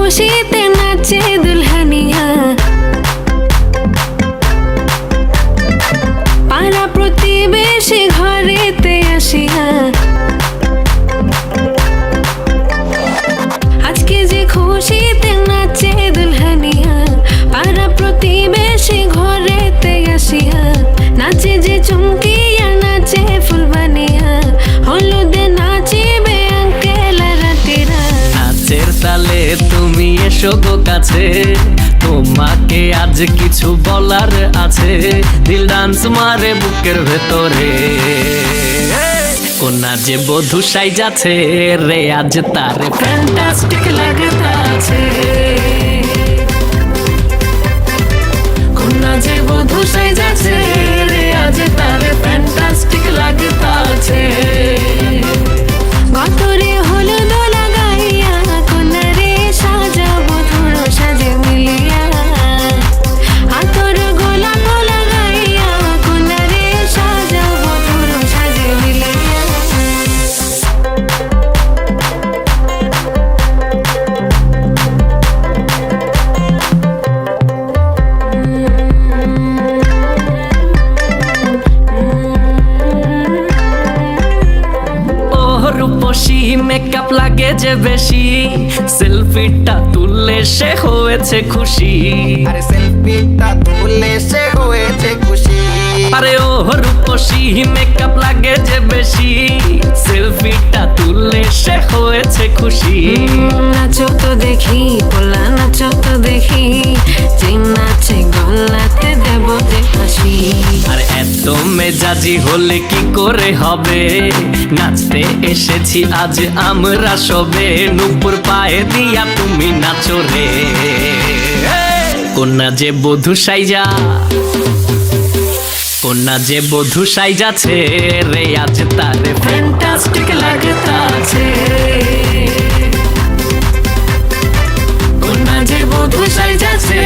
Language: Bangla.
খুশিতে নাচে দুলহানিয়া, পাড়া প্রতিবেশী ঘরেতে আসিয়া। আজকে যে খুশিতে নাচে দুলহানিয়া, পাড়া প্রতিবেশী ঘরেতে আসিয়া। নাচে যে চুমকিয়া নাচে ফুলবানিয়া, হলুদে নাচিবে আঙ্কেল রাতিরা। নাচের তালে তুমি এসো গো কাছে, তোমাকে আজ কিছু বলার আছে। দিল ডান্স মারে বুকের ভেতরে, কোনা যে বধূ সাইজাছে রে আজ তার ফ্যান্টাস্টিক লাগতাছে। কোনা যে বধূ সাইজাছে রে আজ তার ফ্যান্টাস্টিক লাগতাছে। গতরে হলুদ লাগাইয়া, কোনারে সাজাবো ধুলো সাজে মিলিয়া। হাতর গোলাপ লাগাইয়া, কোনারে সাজাবো ধুলো সাজে মিলিয়া। রূপসী মেকআপ লাগে যে বেশি, সেলফিটা তুললে সে হয়েছে খুশি। আরে সেলফিটা তুলে সে হয়েছে খুশি। আরে ও রূপসী মেকআপ লাগে যে বেশি, সেলফিটা তুললে সে হয়েছে খুশি। নাচো তো দেখি পোলা, নাচো তো দেখি, যে নাচে গলাতে দেব যে হাসি। আর এত মেজাজি হলে কি করে হবে, নাচতে এসেছি আজ আমরা সবে। নুপুর পায়ে দিয়া তুমি নাচো রে, কোনা যে বধূ সাইজা, কোনা যে বধূ সাইজাছে রে আজ তার ফ্যান্টাস্টিক লাগতাছে। কোনা যে বধূ সাইজাছে